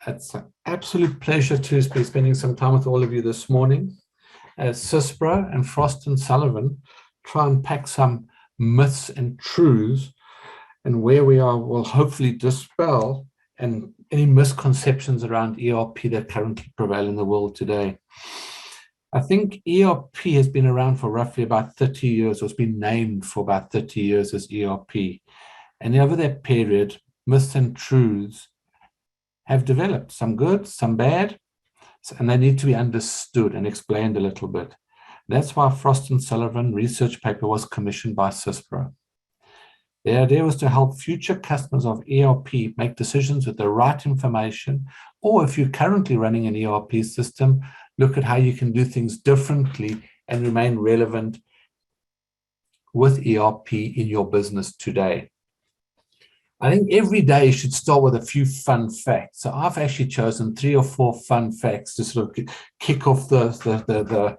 It's an absolute pleasure to be spending some time with all of you this morning as SYSPRO and Frost & Sullivan try and unpack some myths and truths, and where we are will hopefully dispel and any misconceptions around ERP that currently prevail in the world today. I think ERP has been around for roughly about 30 years, or it's been named for about 30 years as ERP. And over that period, myths and truths have developed, some good, some bad, and they need to be understood and explained a little bit. That's why Frost & Sullivan research paper was commissioned by SYSPRO. The idea was to help future customers of ERP make decisions with the right information, or if you're currently running an ERP system, look at how you can do things differently and remain relevant with ERP in your business today. I think every day should start with a few fun facts. So I've actually chosen 3 or 4 fun facts to sort of kick off the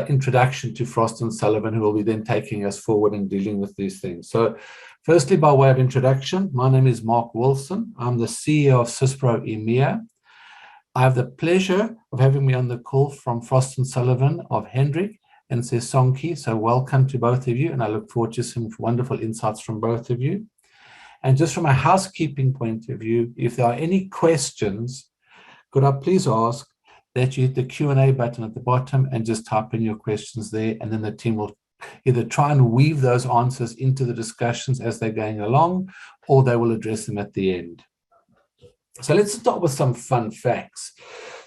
introduction to Frost & Sullivan, who will be then taking us forward and dealing with these things. So firstly, by way of introduction, my name is Mark Wilson. I'm the CEO of SYSPRO EMEA. I have the pleasure of having me on the call from Frost & Sullivan of Hendrik and Sisonke. So welcome to both of you, and I look forward to some wonderful insights from both of you. And just from a housekeeping point of view, if there are any questions, could I please ask that you hit the Q&A button at the bottom and just type in your questions there, and then the team will either try and weave those answers into the discussions as they're going along, or they will address them at the end. So let's start with some fun facts.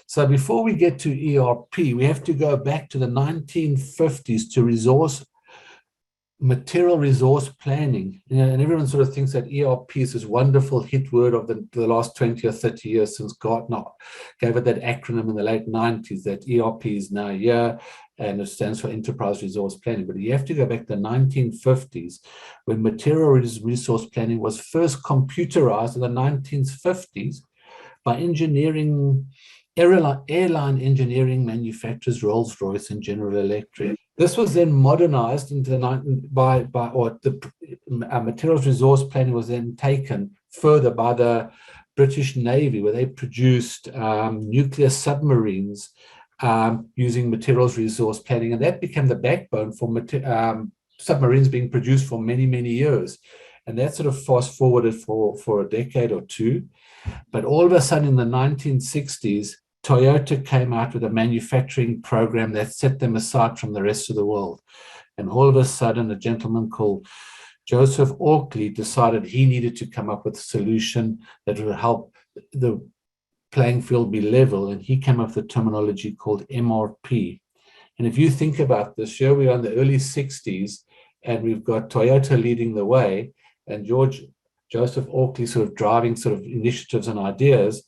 So before we get to ERP, we have to go back to the 1950s to material resource planning. And everyone sort of thinks that ERP is this wonderful hit word of the last 20 or 30 years since Gartner gave it that acronym in the late 90s, that ERP is now here, and it stands for Enterprise Resource Planning. But you have to go back to the 1950s, when material resource planning was first computerized in the 1950s by airline engineering manufacturers Rolls-Royce and General Electric. This was then modernized into the materials resource planning was then taken further by the British Navy, where they produced nuclear submarines using materials resource planning, and that became the backbone for submarines being produced for many, many years. And that sort of fast forwarded for a decade or two. But all of a sudden in the 1960s, Toyota came out with a manufacturing program that set them aside from the rest of the world. And all of a sudden, a gentleman called Joseph Aukley decided he needed to come up with a solution that would help the playing field be level. And he came up with a terminology called MRP. And if you think about this, here we are in the early 60s, and we've got Toyota leading the way, and Joseph Aukley sort of driving sort of initiatives and ideas.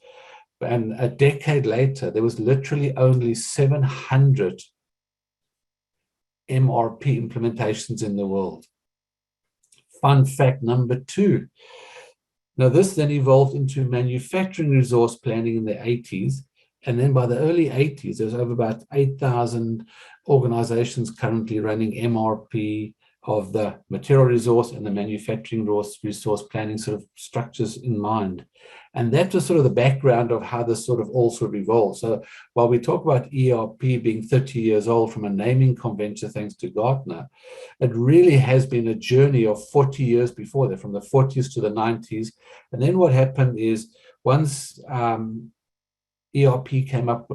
And a decade later, there was literally only 700 MRP implementations in the world. Fun fact number 2. Now, this then evolved into manufacturing resource planning in the 80s. And then by the early 80s, there was over about 8,000 organizations currently running MRP of the material resource and the manufacturing resource planning sort of structures in mind. And that was sort of the background of how this sort of all sort of evolved. So while we talk about ERP being 30 years old from a naming convention, thanks to Gartner, it really has been a journey of 40 years before that, from the 40s to the 90s. And then what happened is once ERP came up,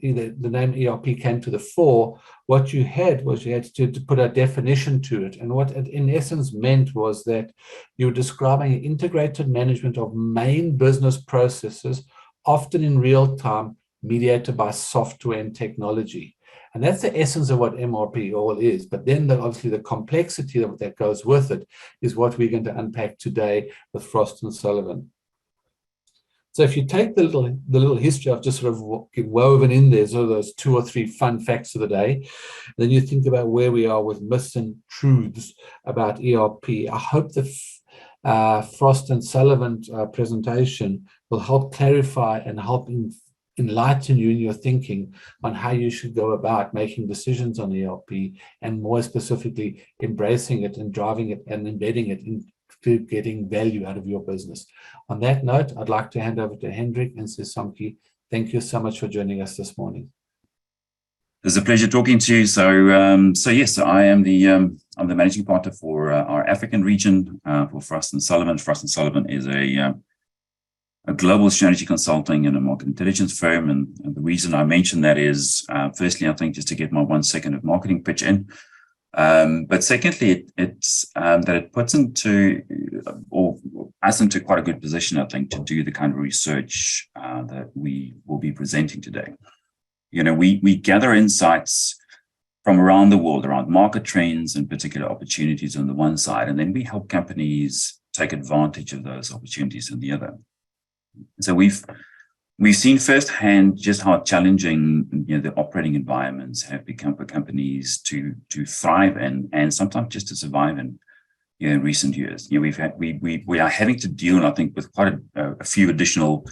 the name ERP came to the fore, what you had was you had to put a definition to it. And what it in essence meant was that you're describing an integrated management of main business processes, often in real time, mediated by software and technology. And that's the essence of what MRP all is. But then obviously the complexity that goes with it is what we're going to unpack today with Frost & Sullivan. So if you take the little history I've just sort of woven in there, so those 2 or 3 fun facts of the day, then you think about where we are with myths and truths about ERP. I hope the Frost & Sullivan presentation will help clarify and help enlighten you in your thinking on how you should go about making decisions on ERP, and more specifically, embracing it and driving it and embedding it in to getting value out of your business. On that note, I'd like to hand over to Hendrik and Sisonke. Thank you so much for joining us this morning. It's a pleasure talking to you. So yes, I am I'm the managing partner for our African region for Frost & Sullivan. Frost & Sullivan is a global strategy consulting and a market intelligence firm. And the reason I mention that is, firstly, I think just to get my 1 second of marketing pitch in. But secondly, it's that it puts us into quite a good position, I think, to do the kind of research that we will be presenting today. You know, we gather insights from around the world around market trends and particular opportunities on the one side, and then we help companies take advantage of those opportunities on the other. So we've seen firsthand just how challenging, you know, the operating environments have become for companies to thrive and sometimes just to survive in, you know, in recent years. You know, we are having to deal, I think, with quite a few additional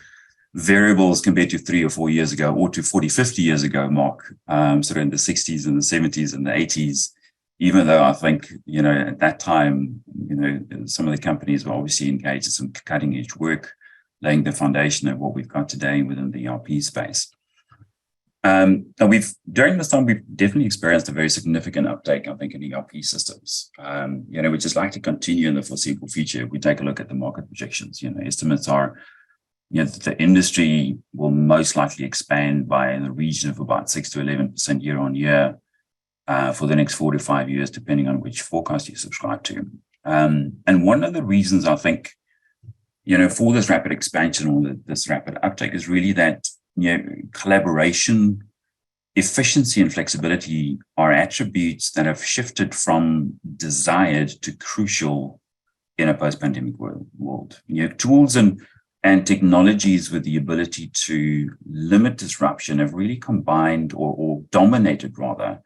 variables compared to 3 or 4 years ago, or to 40, 50 years ago, Mark, sort of in the 60s and the 70s and the 80s, even though I think, you know, at that time, you know, some of the companies were obviously engaged in some cutting edge work, laying the foundation of what we've got today within the ERP space. During this time, we've definitely experienced a very significant uptake, I think, in ERP systems. You know, we just like to continue in the foreseeable future. If we take a look at the market projections, you know, estimates are, you know, the industry will most likely expand by in the region of about 6 to 11% year on year for the next 4 to 5 years, depending on which forecast you subscribe to. And one of the reasons I think, you know, for this rapid expansion or this rapid uptake is really that, you know, collaboration, efficiency, and flexibility are attributes that have shifted from desired to crucial in a post-pandemic world. You know, tools and technologies with the ability to limit disruption have really combined or dominated rather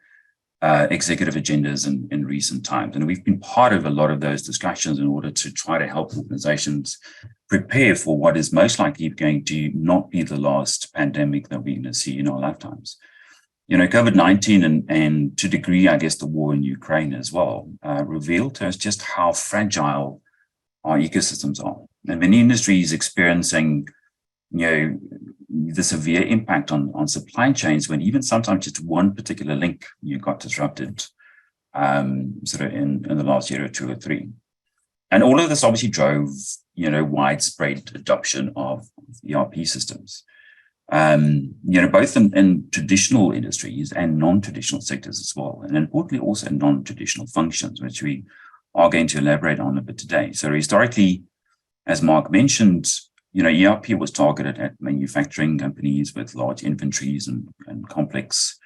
executive agendas in recent times. And we've been part of a lot of those discussions in order to try to help organizations prepare for what is most likely going to not be the last pandemic that we're going to see in our lifetimes. You know, COVID-19 and to a degree, I guess, the war in Ukraine as well, revealed to us just how fragile our ecosystems are. And many industries experiencing, you know, the severe impact on supply chains when even sometimes just one particular link you got disrupted sort of in the last year or 2 or 3. And all of this obviously drove, you know, widespread adoption of ERP systems, you know, both in traditional industries and non-traditional sectors as well. And importantly, also non-traditional functions, which we are going to elaborate on a bit today. So historically, as Mark mentioned, you know, ERP was targeted at manufacturing companies with large inventories and complex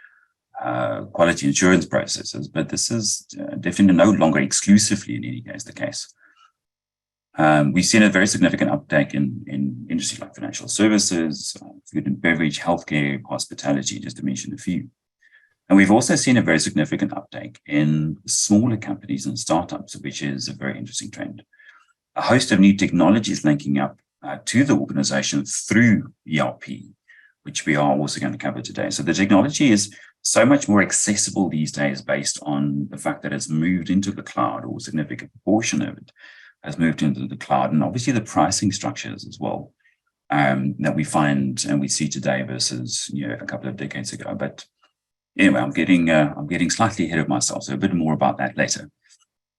quality assurance processes, but this is definitely no longer exclusively in any case the case. We've seen a very significant uptake in industries like financial services, food and beverage, healthcare, hospitality, just to mention a few. And we've also seen a very significant uptake in smaller companies and startups, which is a very interesting trend. A host of new technologies linking up to the organization through ERP, which we are also going to cover today. So the technology is so much more accessible these days based on the fact that it's moved into the cloud, or a significant portion of it has moved into the cloud, and obviously the pricing structures as well that we find and we see today versus, you know, a couple of decades ago. But anyway, I'm getting slightly ahead of myself, so a bit more about that later.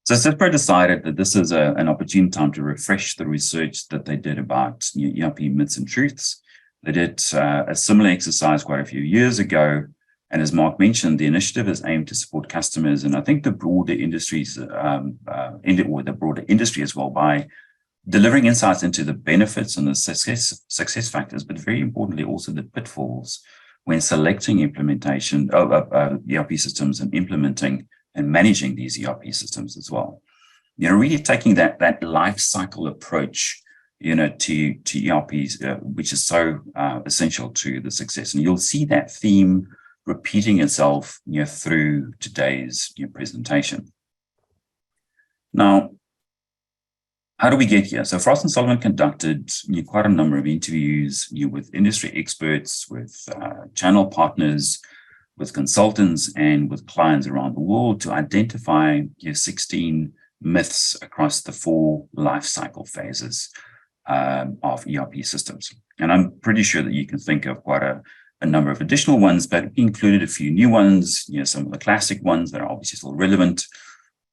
So SYSPRO decided that this is an opportune time to refresh the research that they did about, you know, ERP myths and truths. They did a similar exercise quite a few years ago. And as Mark mentioned, the initiative is aimed to support customers, and I think the broader industries, the broader industry as well, by delivering insights into the benefits and the success factors, but very importantly also the pitfalls when selecting implementation of ERP systems and implementing and managing these ERP systems as well. You know, really taking that life cycle approach, you know, to ERPs, which is so essential to the success. And you'll see that theme repeating itself, you know, through today's, you know, presentation. Now, how do we get here? So Frost & Sullivan conducted, you know, quite a number of interviews, you know, with industry experts, with channel partners, with consultants, and with clients around the world to identify, you know, 16 myths across the 4 life cycle phases of ERP systems. And I'm pretty sure that you can think of quite a number of additional ones, but we included a few new ones, some of the classic ones that are obviously still relevant.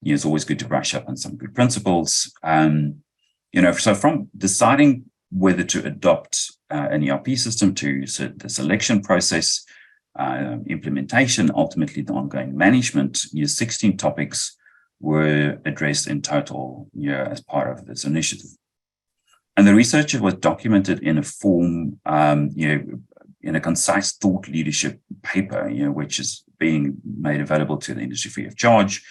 It's always good to brush up on some good principles. So from deciding whether to adopt an ERP system to the selection process, implementation, ultimately the ongoing management, 16 topics were addressed in total as part of this initiative. And the research was documented in a form, in a concise thought leadership paper, which is being made available to the industry free of charge.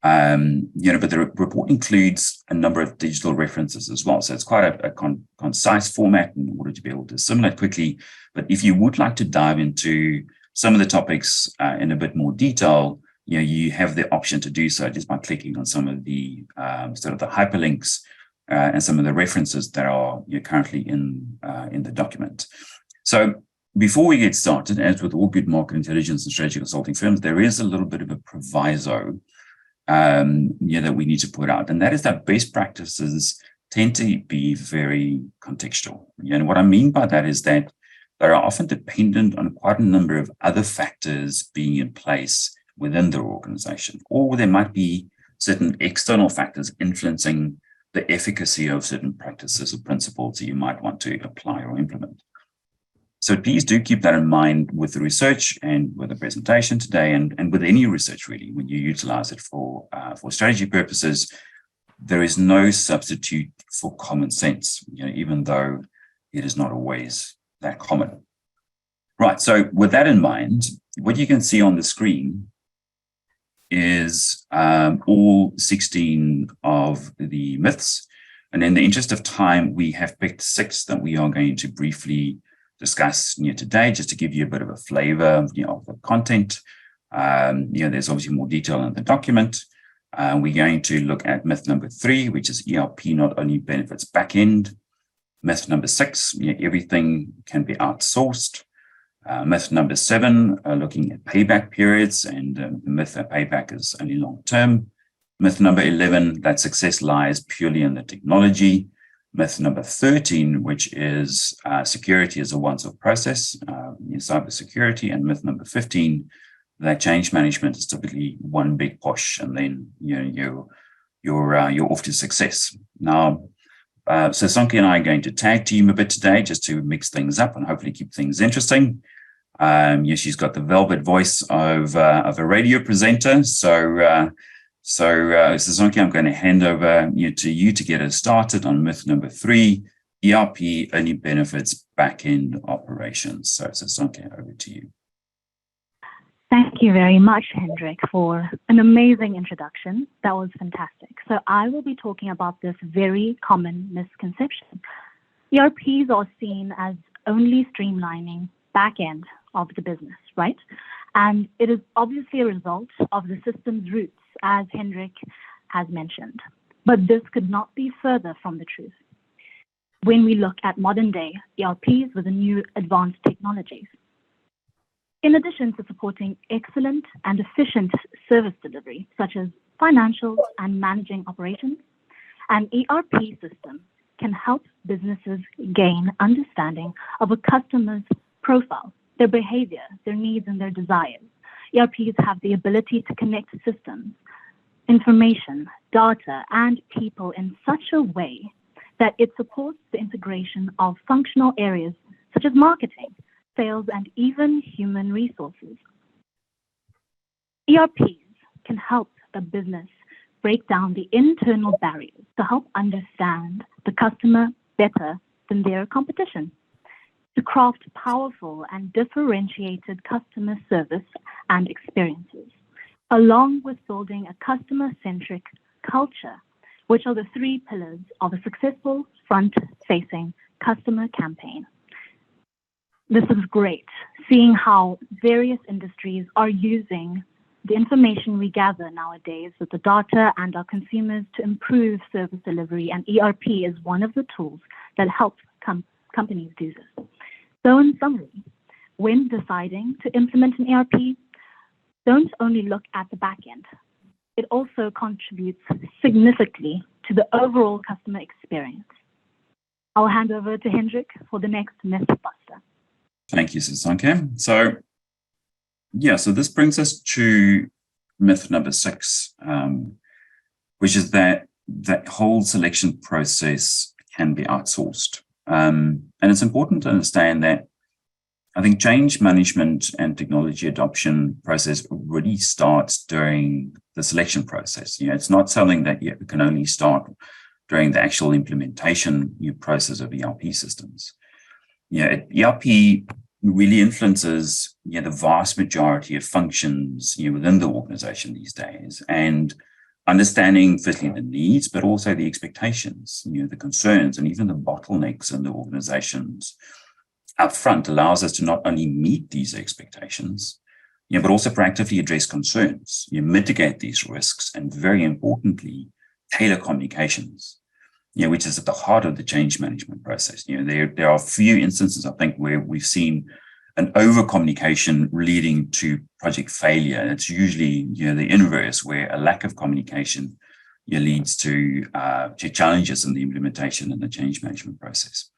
But the report includes a number of digital references as well. So it's quite a concise format in order to be able to assimilate quickly. But if you would like to dive into some of the topics in a bit more detail, you have the option to do so just by clicking on some of the sort of the hyperlinks and some of the references that are currently in the document. So before we get started, as with all good market intelligence and strategy consulting firms, there is a little bit of a proviso that we need to put out, and that is that best practices tend to be very contextual. And what I mean by that is that they are often dependent on quite a number of other factors being in place within their organization, or there might be certain external factors influencing the efficacy of certain practices or principles that you might want to apply or implement. So please do keep that in mind with the research and with the presentation today, and with any research really, when you utilize it for strategy purposes. There is no substitute for common sense, even though it is not always that common. Right, so with that in mind, what you can see on the screen is all 16 of the myths. And in the interest of time, we have picked 6 that we are going to briefly discuss today, just to give you a bit of a flavor of the content. There's obviously more detail in the document. We're going to look at myth number 3, which is ERP not only benefits back-end. Myth number 6, everything can be outsourced. Myth number 7, looking at payback periods, and the myth that payback is only long-term. Myth number 11, that success lies purely in the technology. Myth number 13, which is security is a once-off process in cybersecurity. And myth number 15, that change management is typically one big push, and then you're off to success. Now, Sisonke and I are going to tag team a bit today just to mix things up and hopefully keep things interesting. She's got the velvet voice of a radio presenter. So Sisonke, I'm going to hand over to you to get us started on myth number 3, ERP only benefits back-end operations. So Sisonke, over to you. Thank you very much, Hendrik, for an amazing introduction. That was fantastic. So I will be talking about this very common misconception. ERPs are seen as only streamlining back-end of the business, right? And it is obviously a result of the system's roots, as Hendrik has mentioned. But this could not be further from the truth when we look at modern-day ERPs with the new advanced technologies. In addition to supporting excellent and efficient service delivery, such as financial and managing operations, an ERP system can help businesses gain understanding of a customer's profile, their behavior, their needs, and their desires. ERPs have the ability to connect systems, information, data, and people in such a way that it supports the integration of functional areas such as marketing, sales, and even human resources. ERPs can help the business break down the internal barriers to help understand the customer better than their competition, to craft powerful and differentiated customer service and experiences, along with building a customer-centric culture, which are the 3 pillars of a successful front-facing customer campaign. This is great, seeing how various industries are using the information we gather nowadays with the data and our consumers to improve service delivery, and ERP is one of the tools that help companies do this. So in summary, when deciding to implement an ERP, don't only look at the back end. it also contributes significantly to the overall customer experience. I'll hand over to Hendrik for the next mythbuster. Thank you, Sisonke. So this brings us to myth number 6, which is that that whole selection process can be outsourced. And it's important to understand that I think change management and technology adoption process really starts during the selection process. It's not something that you can only start during the actual implementation process of ERP systems. ERP really influences the vast majority of functions within the organization these days, and understanding firstly the needs, but also the expectations, the concerns, and even the bottlenecks in the organizations up front allows us to not only meet these expectations, but also proactively address concerns, mitigate these risks, and very importantly, tailor communications, which is at the heart of the change management process. There are a few instances, I think, where we've seen an over-communication leading to project failure. It's usually the inverse, where a lack of communication leads to challenges in the implementation and the change management process.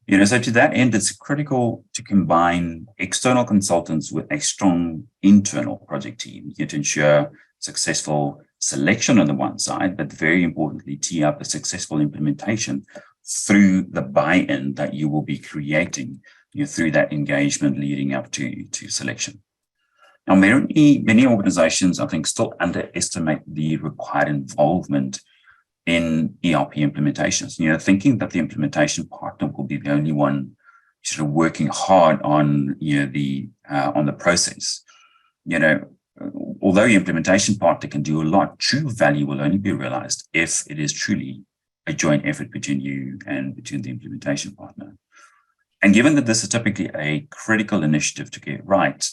So to that end, it's critical to combine external consultants with a strong internal project team to ensure successful selection on the one side, but very importantly, tee up a successful implementation through the buy-in that you will be creating through that engagement leading up to selection. Now, many organizations, I think, still underestimate the required involvement in ERP implementations, thinking that the implementation partner will be the only one sort of working hard on the process. Although the implementation partner can do a lot, true value will only be realized if it is truly a joint effort between you and between the implementation partner. And given that this is typically a critical initiative to get right,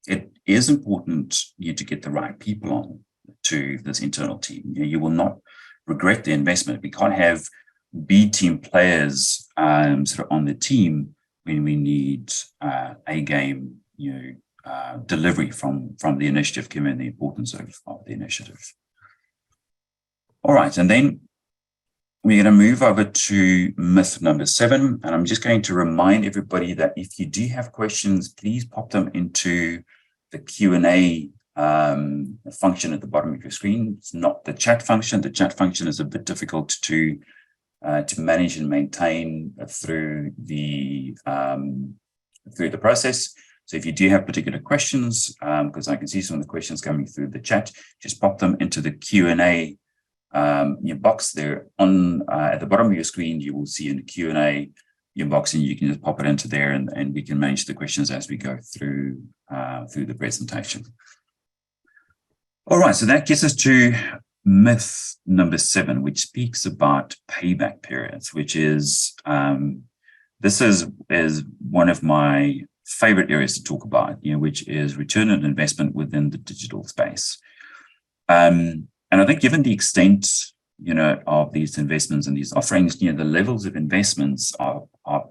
it is important to get the right people on to this internal team. You will not regret the investment. We can't have B team players sort of on the team when we need A game delivery from the initiative, given the importance of the initiative. All right, and then we're going to move over to myth number 7, and I'm just going to remind everybody that if you do have questions, please pop them into the Q&A function at the bottom of your screen. It's not the chat function. The chat function is a bit difficult to manage and maintain through the process. So if you do have particular questions, because I can see some of the questions coming through the chat, just pop them into the Q&A your box there on at the bottom of your screen. You will see in the Q&A your box, and you can just pop it into there, and we can manage the questions as we go through the presentation. All right, so that gets us to myth number 7, which speaks about payback periods, which is this is one of my favorite areas to talk about, which is return on investment within the digital space. And I think given the extent, of these investments and these offerings, the levels of investments are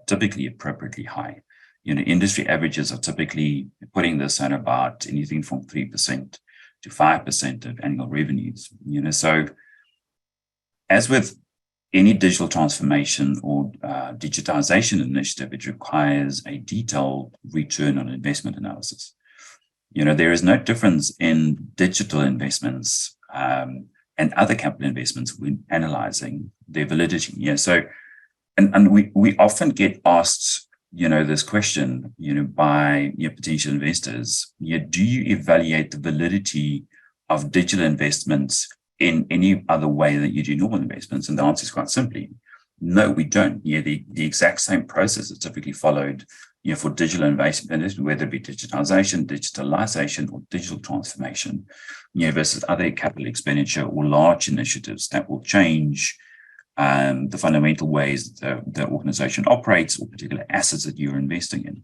typically appropriately high. Industry averages are typically putting this at about anything from 3% to 5% of annual revenues. So as with any digital transformation or digitization initiative, it requires a detailed return on investment analysis. There is no difference in digital investments and other capital investments when analyzing their validity. So, and we often get asked, this question, by potential investors, do you evaluate the validity of digital investments in any other way that you do normal investments? And the answer is quite simply, no, we don't. The exact same process is typically followed, for digital investment, whether it be digitalization, or digital transformation, versus other capital expenditure or large initiatives that will change the fundamental ways that the organization operates or particular assets that you're investing in.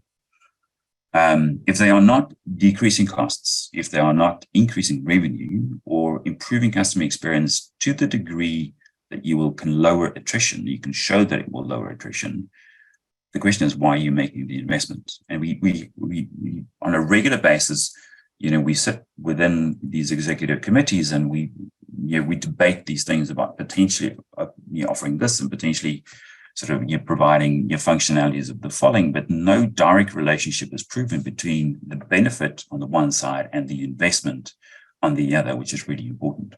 If they are not decreasing costs, if they are not increasing revenue or improving customer experience to the degree that can lower attrition, you can show that it will lower attrition. The question is, why are you making the investment? And we on a regular basis, we sit within these executive committees and we debate these things about potentially offering this and potentially sort of providing functionalities of the following, but no direct relationship is proven between the benefit on the one side and the investment on the other, which is really important.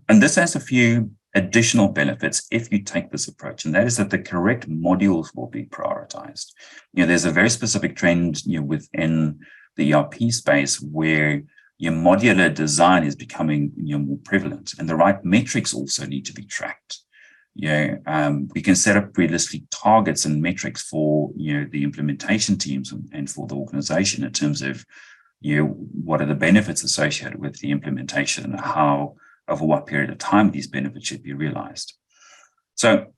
And this has a few additional benefits if you take this approach, and that is that the correct modules will be prioritized. There's a very specific trend within the ERP space where your modular design is becoming more prevalent, and the right metrics also need to be tracked. We can set up realistic targets and metrics for the implementation teams and for the organization in terms of what are the benefits associated with the implementation and how, over what period of time these benefits should be realized. So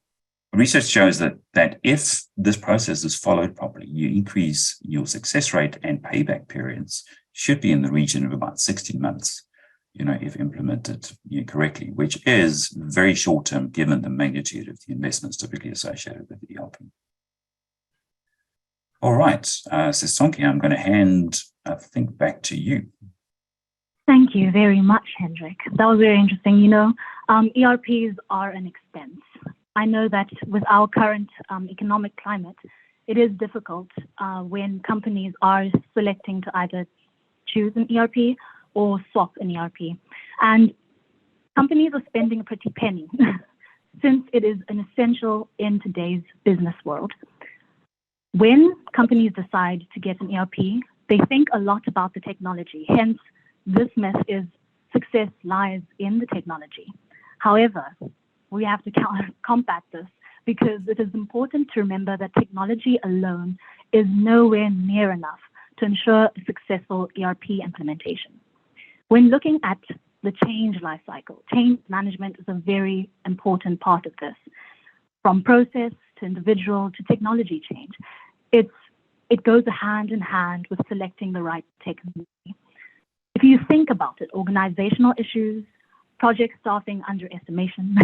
research shows that if this process is followed properly, you increase your success rate, and payback periods should be in the region of about 16 months, if implemented correctly, which is very short term given the magnitude of the investments typically associated with the ERP. All right, Sisonke, I'm going to hand, I think, back to you. Thank you very much, Hendrik. That was very interesting. ERPs are an expense. I know that with our current economic climate, it is difficult when companies are selecting to either choose an ERP or swap an ERP. And companies are spending a pretty penny since it is an essential in today's business world. When companies decide to get an ERP, they think a lot about the technology. Hence, this myth is success lies in the technology. However, we have to combat this because it is important to remember that technology alone is nowhere near enough to ensure a successful ERP implementation. When looking at the change lifecycle, change management is a very important part of this. From process to individual to technology change, it goes hand in hand with selecting the right technology. If you think about it, organizational issues, project staffing underestimation,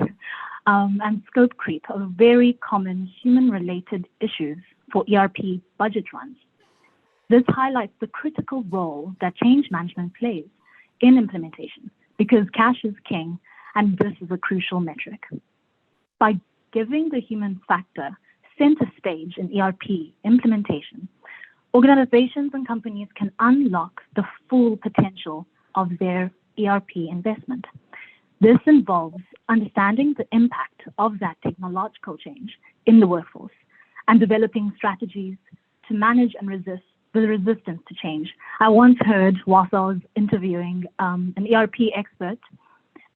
and scope creep are very common human-related issues for ERP budget runs. This highlights the critical role that change management plays in implementation because cash is king, and this is a crucial metric. By giving the human factor center stage in ERP implementation, organizations and companies can unlock the full potential of their ERP investment. This involves understanding the impact of that technological change in the workforce and developing strategies to manage and resist the resistance to change. I once heard, whilst I was interviewing an ERP expert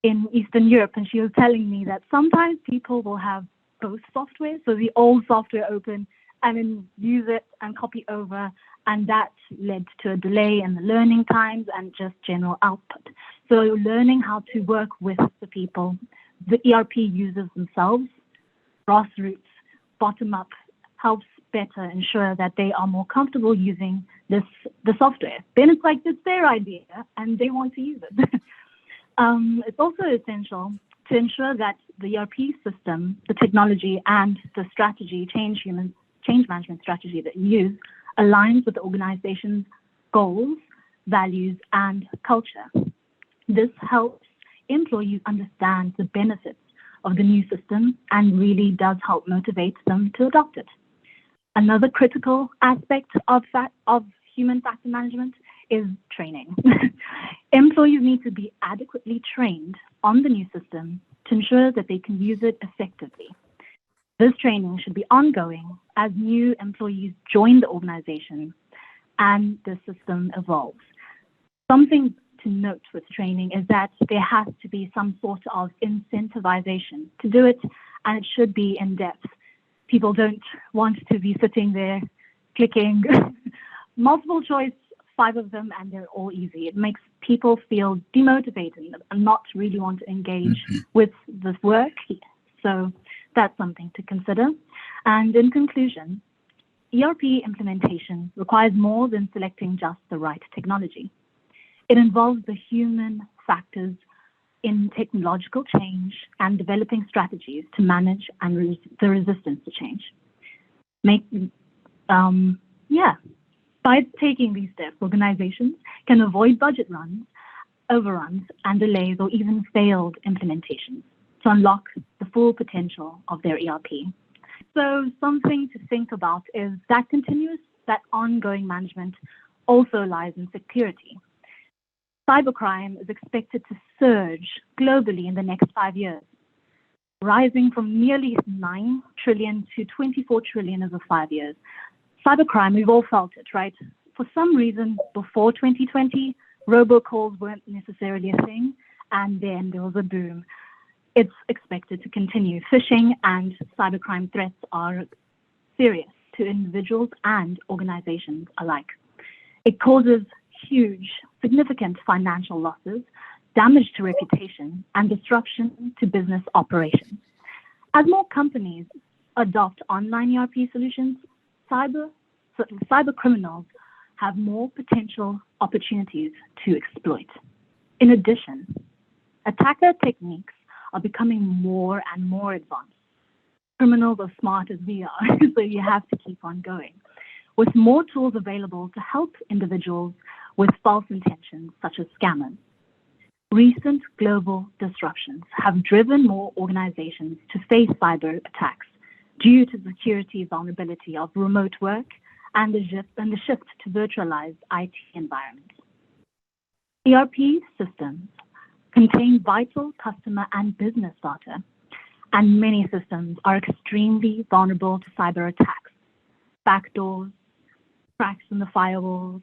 in Eastern Europe, and she was telling me that sometimes people will have both software, so the old software open, and then use it and copy over, and that led to a delay in the learning times and just general output. So learning how to work with the people, the ERP users themselves, grassroots, bottom up, helps better ensure that they are more comfortable using the software. Then it's like it's their idea and they want to use it. It's also essential to ensure that the ERP system, the technology, and the strategy, change management strategy that you use aligns with the organization's goals, values, and culture. This helps employees understand the benefits of the new system and really does help motivate them to adopt it. Another critical aspect of human factor management is training. Employees need to be adequately trained on the new system to ensure that they can use it effectively. This training should be ongoing as new employees join the organization and the system evolves. Something to note with training is that there has to be some sort of incentivization to do it, and it should be in depth. People don't want to be sitting there clicking multiple choice, 5 of them, and they're all easy. It makes people feel demotivated and not really want to engage with this work. So that's something to consider. And in conclusion, ERP implementation requires more than selecting just the right technology. It involves the human factors in technological change and developing strategies to manage and the resistance to change. By taking these steps, organizations can avoid budget runs, overruns, and delays, or even failed implementations to unlock the full potential of their ERP. So something to think about is that ongoing management also lies in security. Cybercrime is expected to surge globally in the next 5 years, rising from nearly 9 trillion to 24 trillion over 5 years. Cybercrime, we've all felt it, right? For some reason, before 2020, robocalls weren't necessarily a thing, and then there was a boom. It's expected to continue. Phishing and cybercrime threats are serious to individuals and organizations alike. It causes huge, significant financial losses, damage to reputation, and disruption to business operations. As more companies adopt online ERP solutions, cyber criminals have more potential opportunities to exploit. In addition, attacker techniques are becoming more and more advanced. Criminals are smart as we are, so you have to keep on going. With more tools available to help individuals with false intentions, such as scammers. Recent global disruptions have driven more organizations to face cyber attacks due to the security vulnerability of remote work and the shift to virtualized IT environments. ERP systems contain vital customer and business data, and many systems are extremely vulnerable to cyber attacks, backdoors, cracks in the firewalls,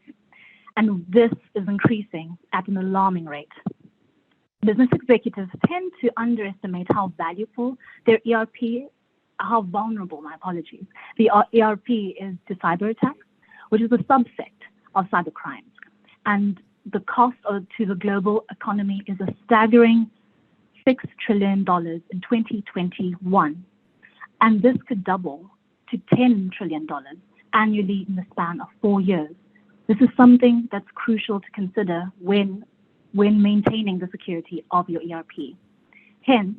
and this is increasing at an alarming rate. Business executives tend to underestimate how valuable their how vulnerable, the ERP is to cyber attacks, which is a subset of cyber crimes. And the cost to the global economy is a staggering $6 trillion in 2021. And this could double to $10 trillion annually in the span of 4 years. This is something that's crucial to consider when maintaining the security of your ERP. Hence,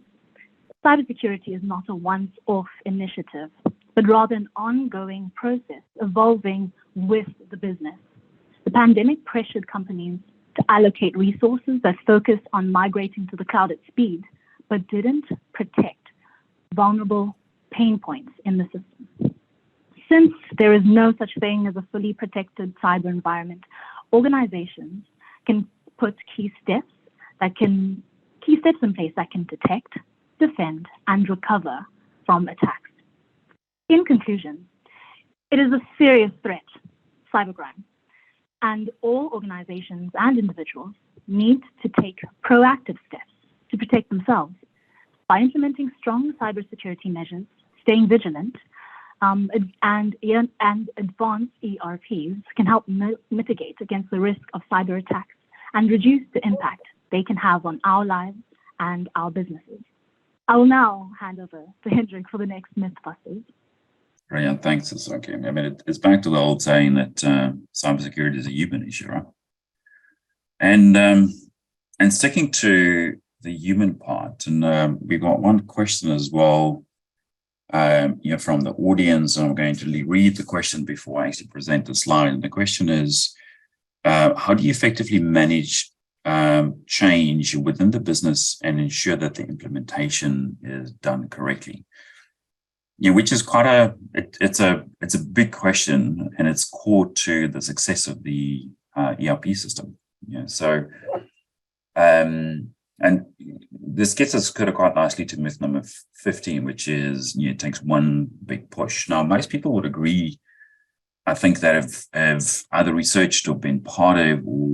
cybersecurity is not a once-off initiative, but rather an ongoing process evolving with the business. The pandemic pressured companies to allocate resources that focus on migrating to the cloud at speed, but didn't protect vulnerable pain points in the system. Since there is no such thing as a fully protected cyber environment, organizations can put key steps in place that can detect, defend, and recover from attacks. In conclusion, it is a serious threat, cybercrime, and all organizations and individuals need to take proactive steps to protect themselves by implementing strong cybersecurity measures, staying vigilant, and advanced ERPs can help mitigate against the risk of cyber attacks and reduce the impact they can have on our lives and our businesses. I will now hand over to Hendrik for the next Mythbusters. Brilliant, thanks, Sisonke. I mean, it's back to the old saying that cybersecurity is a human issue, right? And sticking to the human part, and we've got one question as well, from the audience. I'm going to read the question before I actually present the slide. And the question is, how do you effectively manage change within the business and ensure that the implementation is done correctly? Yeah, which is quite it's a big question, and it's core to the success of the ERP system. Yeah, so and this gets us quite nicely to myth number 15, which is it takes one big push. Now, most people would agree, I think, that have either researched or been part of or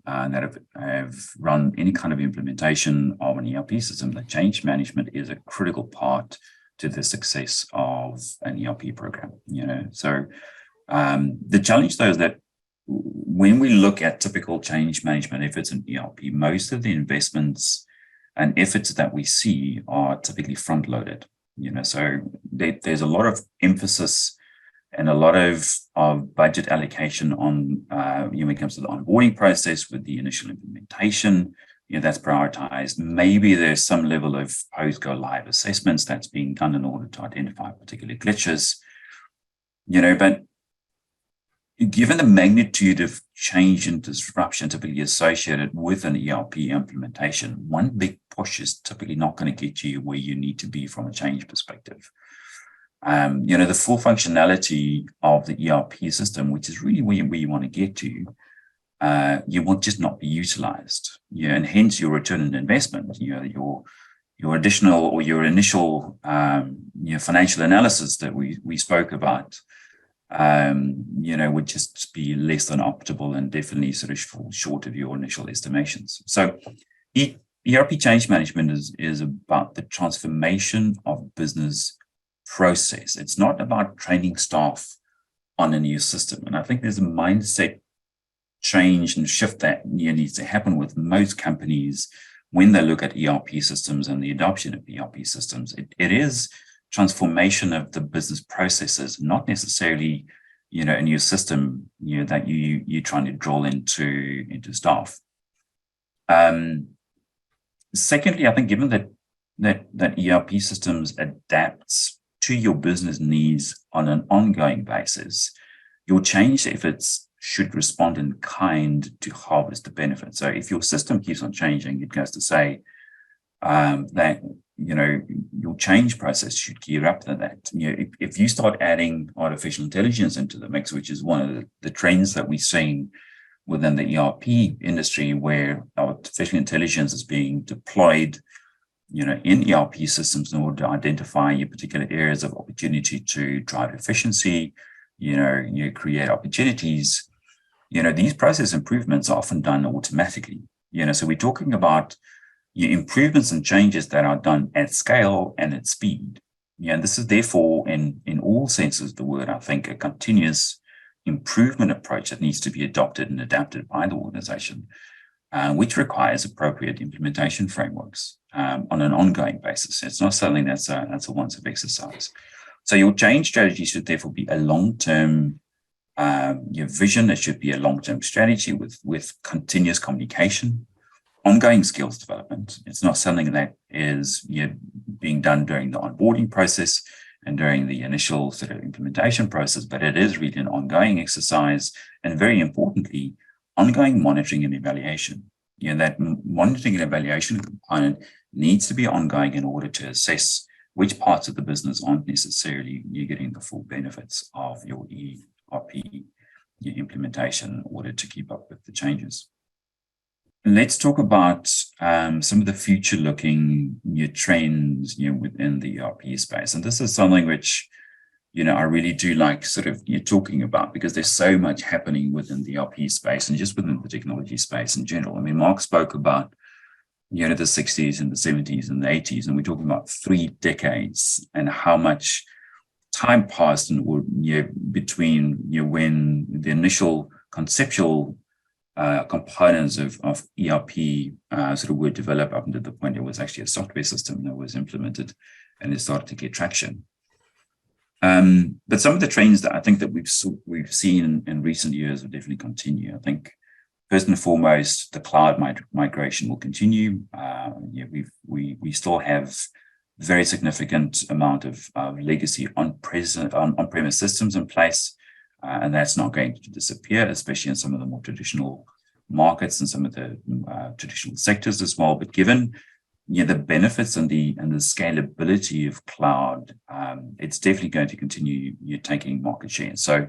that have run any kind of implementation of an ERP system, that change management is a critical part to the success of an ERP program. So the challenge, though, is that when we look at typical change management efforts in ERP, most of the investments and efforts that we see are typically front-loaded. So there's a lot of emphasis and a lot of budget allocation on when it comes to the onboarding process with the initial implementation. That's prioritized. Maybe there's some level of post-go live assessments that's being done in order to identify particular glitches. But given the magnitude of change and disruption typically associated with an ERP implementation, one big push is typically not going to get you where you need to be from a change perspective. The full functionality of the ERP system, which is really where you want to get to, you will just not be utilized. And hence your return on investment, your additional or your initial financial analysis that we spoke about, would just be less than optimal and definitely sort of fall short of your initial estimations. So ERP change management is about the transformation of business process. It's not about training staff on a new system. And I think there's a mindset change and shift that needs to happen with most companies when they look at ERP systems and the adoption of ERP systems. It is transformation of the business processes, not necessarily, a new system, that you're trying to draw into staff. Secondly, I think given that ERP systems adapts to your business needs on an ongoing basis, your change efforts should respond in kind to harvest the benefit. So if your system keeps on changing, it goes to say that your change process should gear up to that. If you start adding artificial intelligence into the mix, which is one of the trends that we're seeing within the ERP industry, where artificial intelligence is being deployed, in ERP systems in order to identify your particular areas of opportunity to drive efficiency, you create opportunities. These process improvements are often done automatically. So we're talking about improvements and changes that are done at scale and at speed. And this is therefore, in all senses of the word, I think, a continuous improvement approach that needs to be adopted and adapted by the organization, which requires appropriate implementation frameworks on an ongoing basis. It's not something that's a once-off exercise. So your change strategy should therefore be a long-term your vision. It should be a long-term strategy with continuous communication, ongoing skills development. It's not something that is being done during the onboarding process and during the initial sort of implementation process, but it is really an ongoing exercise, and very importantly, ongoing monitoring and evaluation. That monitoring and evaluation component needs to be ongoing in order to assess which parts of the business aren't necessarily getting the full benefits of your ERP implementation in order to keep up with the changes. Let's talk about some of the future-looking trends within the ERP space, and this is something which I really do like sort of talking about, because there's so much happening within the ERP space and just within the technology space in general. I mean, Mark spoke about the 60s and the 70s and the 80s, and we're talking about 3 decades and how much time passed between when the initial conceptual components of ERP sort of were developed up until the point it was actually a software system that was implemented and it started to get traction. But some of the trends that I think that we've seen in recent years will definitely continue. I think first and foremost, the cloud migration will continue. We still have very significant amount of legacy on-premise systems in place, and that's not going to disappear, especially in some of the more traditional markets and some of the traditional sectors as well. But given the benefits and the scalability of cloud, it's definitely going to continue taking market share. So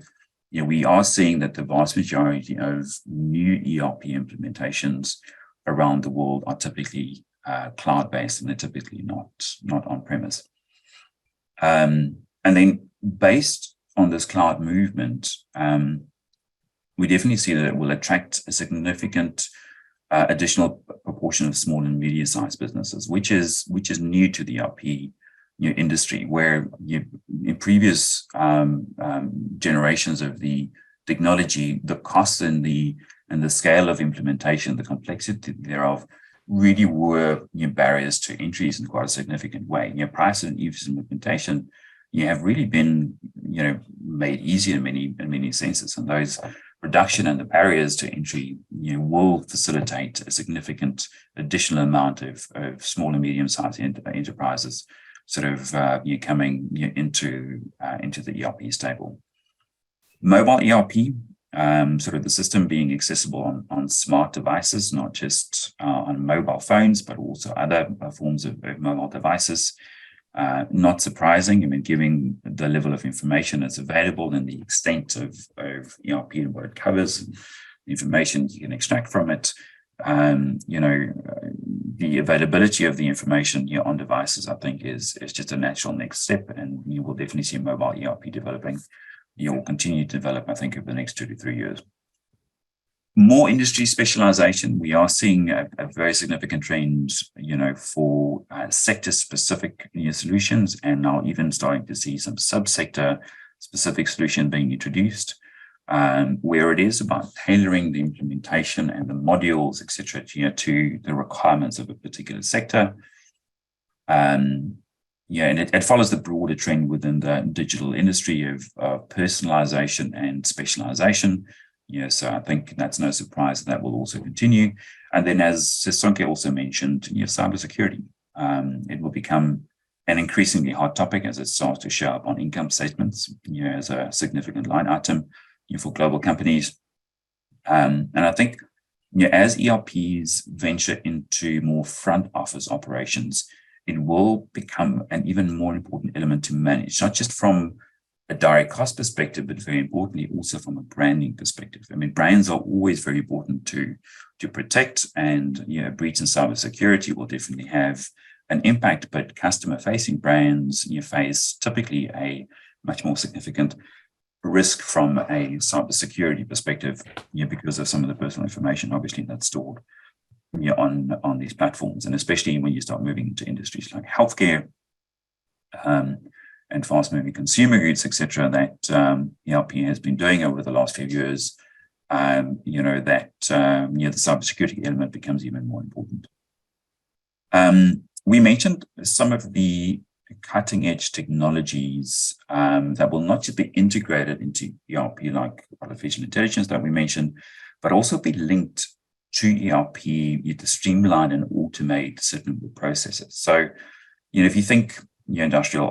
we are seeing that the vast majority of new ERP implementations around the world are typically cloud-based, and they're typically not on-premise. And then based on this cloud movement, we definitely see that it will attract a significant additional proportion of small and medium-sized businesses, which is new to the ERP industry, where in previous generations of the technology, the costs and the scale of implementation, the complexity thereof, really were barriers to entries in quite a significant way. Prior to implementation, have really been made easier in many senses, and those reduction in the barriers to entry will facilitate a significant additional amount of small and medium-sized enterprises sort of coming into the ERP stable. Mobile ERP sort of the system being accessible on smart devices, not just on mobile phones, but also other forms of mobile devices. Not surprising, I mean, given the level of information that's available and the extent of ERP and what it covers, and the information you can extract from it, the availability of the information on devices, I think, is just a natural next step, and you will definitely see mobile ERP developing. You will continue to develop, I think, over the next 2 to 3 years. More industry specialization. We are seeing a very significant trend, for sector-specific solutions, and now even starting to see some subsector specific solution being introduced, where it is about tailoring the implementation and the modules, etc., to the requirements of a particular sector. And it follows the broader trend within the digital industry of personalization and specialization. So I think that's no surprise that will also continue. And then, as Sisonke also mentioned, cybersecurity. It will become an increasingly hot topic as it starts to show up on income statements, as a significant line item for global companies. And I think, as ERPs venture into more front office operations, it will become an even more important element to manage, not just from a direct cost perspective, but very importantly, also from a branding perspective. I mean, brands are always very important to protect, and a breach in cybersecurity will definitely have an impact, but customer-facing brands face typically a much more significant risk from a cybersecurity perspective, because of some of the personal information, obviously, that's stored on these platforms, and especially when you start moving into industries like healthcare, and fast-moving consumer goods, etc., that ERP has been doing over the last few years, the cybersecurity element becomes even more important. We mentioned some of the cutting-edge technologies that will not just be integrated into ERP, like artificial intelligence that we mentioned, but also be linked to ERP to streamline and automate certain processes. So, if you think industrial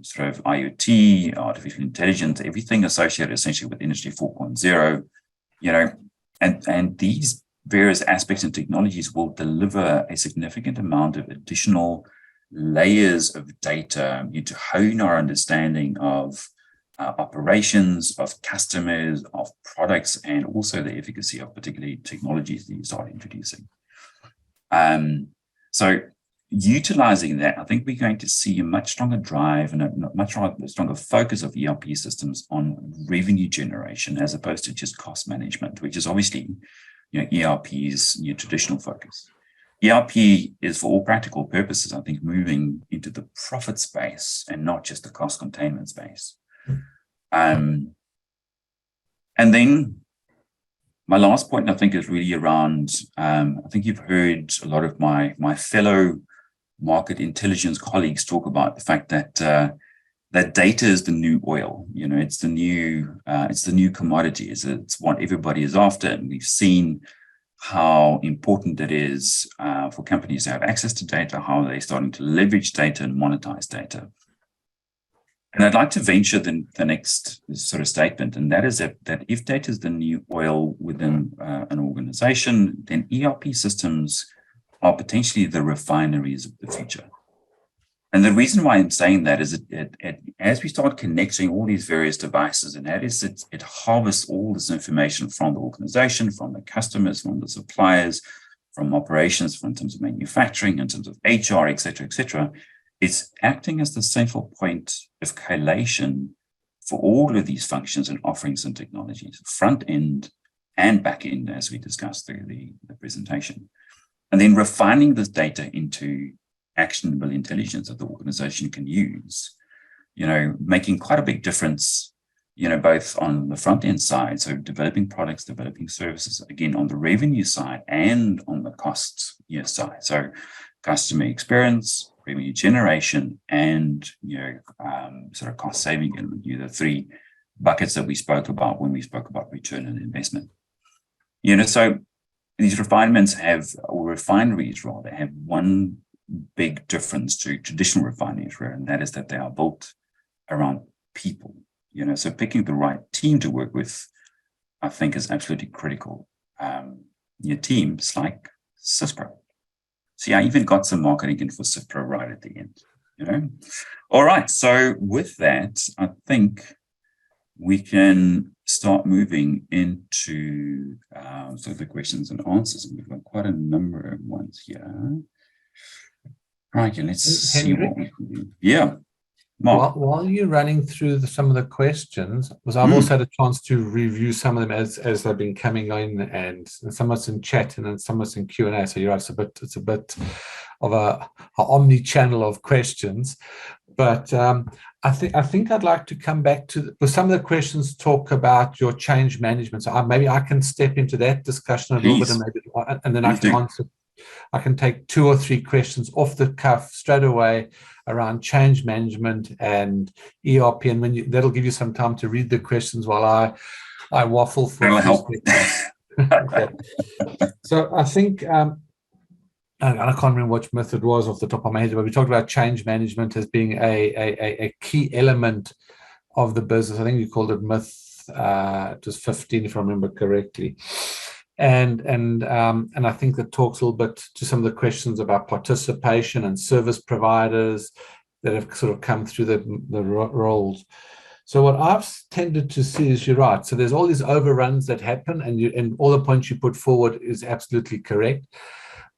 sort of IoT, artificial intelligence, everything associated essentially with Industry 4.0, and these various aspects and technologies will deliver a significant amount of additional layers of data to hone our understanding of operations, of customers, of products, and also the efficacy of particularly technologies that you start introducing. So utilizing that, I think we're going to see a much stronger drive and a much stronger focus of ERP systems on revenue generation as opposed to just cost management, which is obviously ERP's traditional focus. ERP is, for all practical purposes, I think, moving into the profit space and not just the cost containment space. And then my last point, I think, is really around, I think you've heard a lot of my fellow market intelligence colleagues talk about the fact that that data is the new oil. It's the new commodity. It's what everybody is after, and we've seen how important it is for companies to have access to data, how they're starting to leverage data and monetize data. And I'd like to venture the next sort of statement, and that is that if data is the new oil within an organization, then ERP systems are potentially the refineries of the future. And the reason why I'm saying that is as we start connecting all these various devices, and that is it harvests all this information from the organization, from the customers, from the suppliers, from operations, in terms of manufacturing, in terms of HR, et cetera, it's acting as the central point of collation for all of these functions and offerings and technologies, front end and back end, as we discussed through the presentation. And then refining this data into actionable intelligence that the organization can use, making quite a big difference, both on the front end side, so developing products, developing services, again, on the revenue side and on the cost side. So customer experience, revenue generation, and, sort of cost saving, and the three buckets that we spoke about when we spoke about return on investment. So these refineries have one big difference to traditional refineries, and that is that they are built around people. So picking the right team to work with I think is absolutely critical. Your teams like SYSPRO. See, I even got some marketing in for SYSPRO right at the end, you know? All right, so with that, I think we can start moving into sort of the questions and answers. And we've got quite a number of ones here. Right, let's see Hendrik, what we can do. Yeah. Mark. While you're running through some of the questions, because I've also had a chance to review some of them as they've been coming in, and some of it's in chat and then some of it's in Q&A. So you're right, it's a bit of a omni-channel of questions. But I think I'd like to come back to, because some of the questions talk about your change management. So maybe I can step into that discussion a little bit, and then I can answer. I can take 2 or 3 questions off the cuff straight away around change management and ERP, and that'll give you some time to read the questions while I waffle for a few seconds. Okay. So I think I can't remember which myth it was off the top of my head, but we talked about change management as being a key element of the business. I think you called it myth. It was 15, if I remember correctly. And I think that talks a little bit to some of the questions about participation and service providers that have sort of come through the roles. So what I've tended to see is you're right. So there's all these overruns that happen, and all the points you put forward is absolutely correct.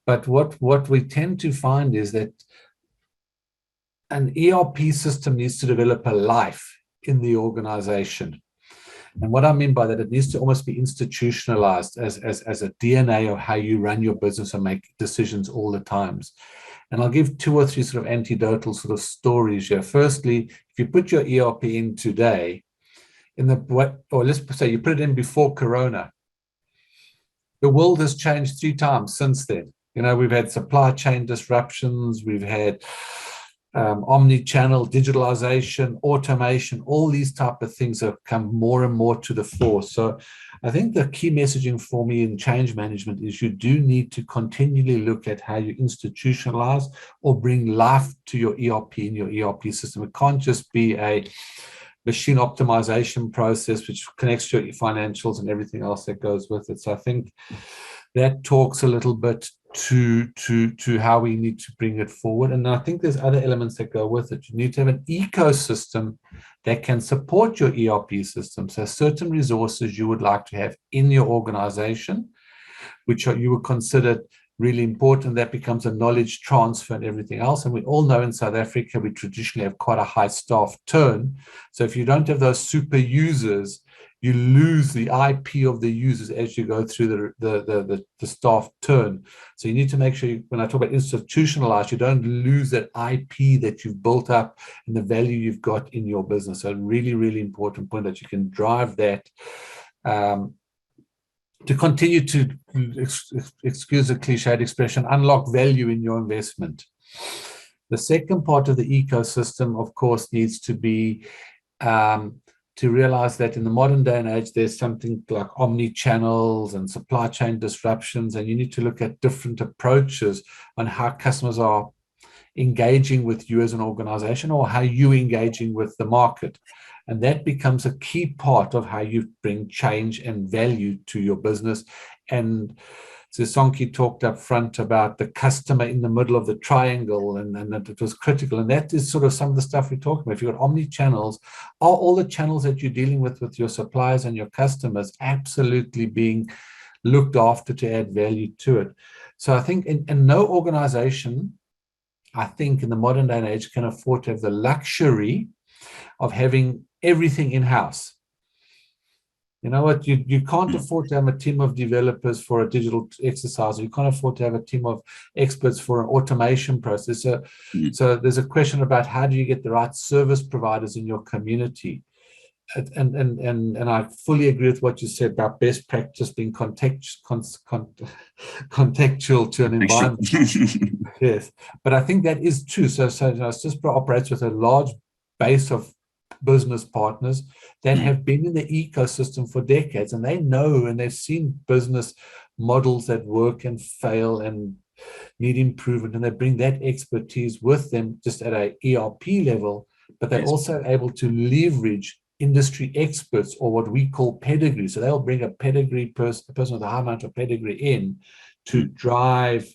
But what we tend to find is that an ERP system needs to develop a life in the organization. And what I mean by that, it needs to almost be institutionalized as a DNA of how you run your business and make decisions all the times. And I'll give 2 or 3 sort of anecdotal sort of stories here. Firstly, if you put your ERP in today, or let's say you put it in before Corona, the world has changed 3 times since then. You know, we've had supply chain disruptions, we've had omni-channel, digitalization, automation, all these type of things have come more and more to the fore. So I think the key messaging for me in change management is you do need to continually look at how you institutionalize or bring life to your ERP and your ERP system. It can't just be a machine optimization process which connects to your financials and everything else that goes with it. So I think that talks a little bit to how we need to bring it forward. And I think there's other elements that go with it. You need to have an ecosystem that can support your ERP system. So certain resources you would like to have in your organization, which you would consider really important, that becomes a knowledge transfer and everything else. And we all know in South Africa, we traditionally have quite a high staff turn. So if you don't have those super users, you lose the IP of the users as you go through the staff turn. So you need to make sure, when I talk about institutionalized, you don't lose that IP that you've built up and the value you've got in your business. So really, really important point that you can drive that to continue to, excuse a cliched expression, unlock value in your investment. The second part of the ecosystem, of course, needs to be to realize that in the modern day and age, there's something like omni-channels and supply chain disruptions, and you need to look at different approaches on how customers are engaging with you as an organization or how you engaging with the market. And that becomes a key part of how you bring change and value to your business. And Sisonke talked up front about the customer in the middle of the triangle, and that it was critical. And that is sort of some of the stuff we're talking about. If you've got omni-channels, are all the channels that you're dealing with your suppliers and your customers absolutely being looked after to add value to it? So I think in no organization, I think in the modern day and age, can afford to have the luxury of having everything in-house. You know what? You can't afford to have a team of developers for a digital exercise. You can't afford to have a team of experts for an automation process. So there's a question about how do you get the right service providers in your community? And I fully agree with what you said about best practice being contextual to an environment. Yes, but I think that is true. So SYSPRO operates with a large base of business partners that have been in the ecosystem for decades, and they know and they've seen business models that work and fail and need improvement, and they bring that expertise with them just at a ERP level, but they're also able to leverage industry experts, or what we call pedigree. So they'll bring a pedigree person, a person with a high amount of pedigree in to drive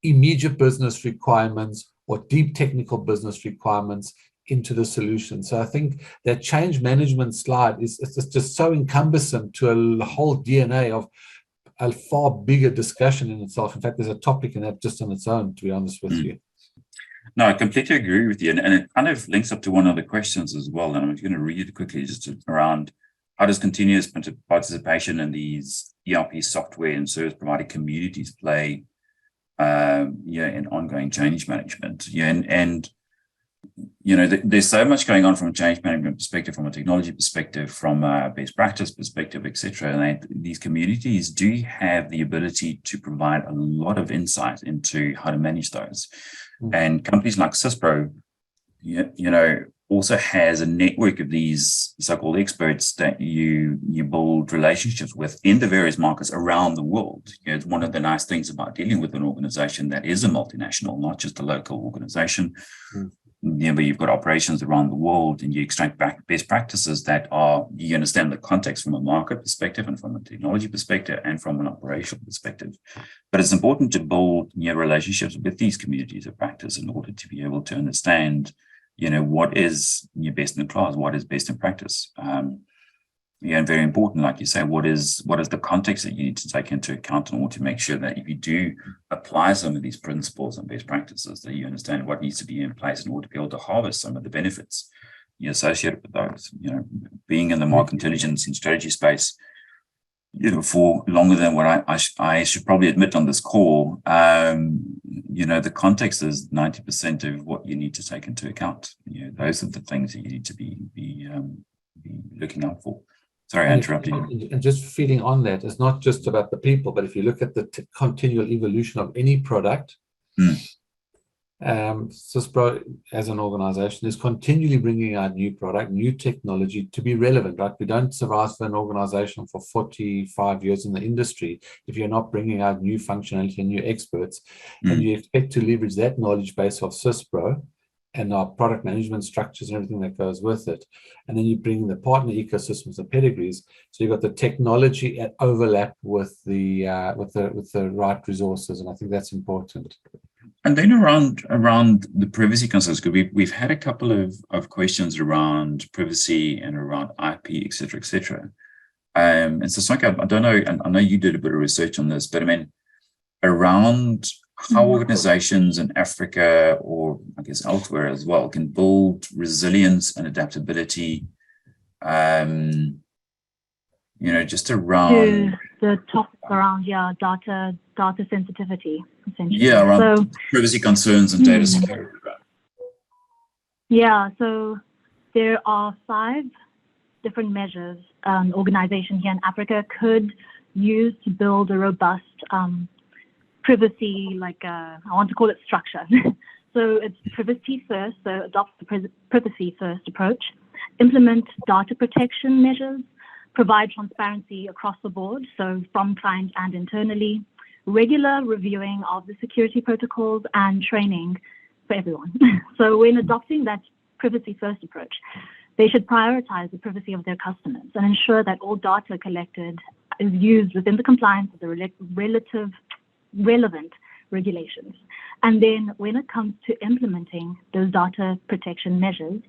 immediate business requirements or deep technical business requirements into the solution. So I think that change management slide is just so encumbersome to a whole DNA of a far bigger discussion in itself. In fact, there's a topic in that just on its own, to be honest with you. No, I completely agree with you. And it kind of links up to one of the questions as well. And I'm going to read it quickly just around how does continuous participation in these ERP software and service provider communities play in ongoing change management? And there's so much going on from a change management perspective, from a technology perspective, from a best practice perspective, etc. And these communities do have the ability to provide a lot of insight into how to manage those. And companies like SYSPRO, also has a network of these so-called experts that you build relationships with in the various markets around the world. It's one of the nice things about dealing with an organization that is a multinational, not just a local organization. But you've got operations around the world, and you extract back best practices that you understand the context from a market perspective and from a technology perspective and from an operational perspective. But it's important to build relationships with these communities of practice in order to be able to understand, what is your best in class, what is best in practice. And very important, like you say, what is the context that you need to take into account in order to make sure that if you do apply some of these principles and best practices, that you understand what needs to be in place in order to be able to harvest some of the benefits associated with those. Being in the market intelligence and strategy space, for longer than what I should probably admit on this call, the context is 90% of what you need to take into account. Those are the things that you need to be looking out for. Sorry, I interrupted you. And just feeding on that, it's not just about the people, but if you look at the continual evolution of any product, SYSPRO as an organization is continually bringing out new product, new technology to be relevant, right? We don't survive for an organization for 45 years in the industry if you're not bringing out new functionality and new experts. And you expect to leverage that knowledge base of SYSPRO and our product management structures and everything that goes with it. And then you bring the partner ecosystems and pedigrees. So you've got the technology at overlap with the right resources. And I think that's important. And then around the privacy concerns, because we've had a couple of questions around privacy and around IP, et cetera, et cetera. And so, Sisonke, I don't know, and I know you did a bit of research on this, but I mean, around how organizations in Africa, or I guess elsewhere as well, can build resilience and adaptability, just around the topic around data sensitivity, essentially. Yeah, around privacy concerns and data security. Yeah, so there are 5 different measures an organization here in Africa could use to build a robust privacy, I want to call it structure. So it's privacy first, so adopt the privacy first approach, implement data protection measures, provide transparency across the board, so from client and internally, regular reviewing of the security protocols and training for everyone. So when adopting that privacy first approach, they should prioritize the privacy of their customers and ensure that all data collected is used within the compliance of the relevant regulations. And then when it comes to implementing those data protection measures,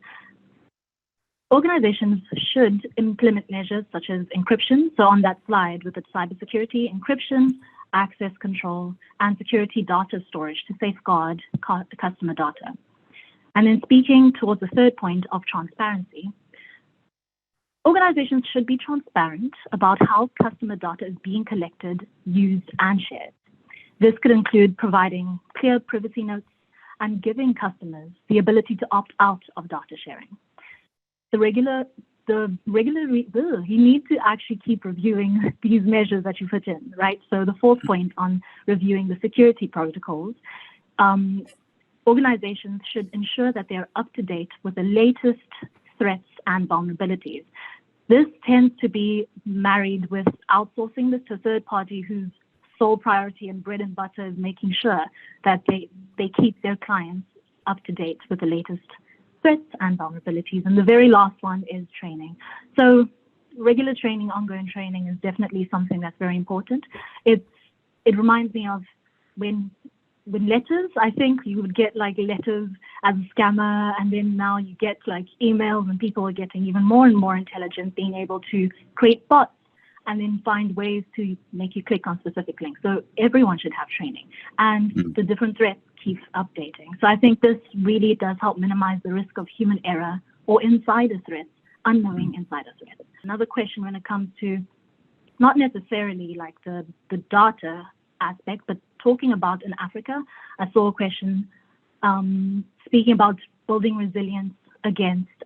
organizations should implement measures such as encryption. So on that slide with the cybersecurity, encryption, access control, and security data storage to safeguard customer data. And then speaking towards the third point of transparency, organizations should be transparent about how customer data is being collected, used, and shared. This could include providing clear privacy notes and giving customers the ability to opt out of data sharing. You need to actually keep reviewing these measures that you put in, right? So the 4th point on reviewing the security protocols, organizations should ensure that they're up to date with the latest threats and vulnerabilities. This tends to be married with outsourcing this to a third party whose sole priority and bread and butter is making sure that they keep their clients up to date with the latest threats and vulnerabilities. And the very last one is training. So regular training, ongoing training is definitely something that's very important. It reminds me of when letters, I think you would get like letters as a scammer, and then now you get like emails, and people are getting even more and more intelligent, being able to create bots and then find ways to make you click on specific links. So everyone should have training, and the different threats keep updating. So I think this really does help minimize the risk of human error or insider threats, unknowing insider threats. Another question when it comes to not necessarily like the data aspect, but talking about in Africa, I saw a question speaking about building resilience against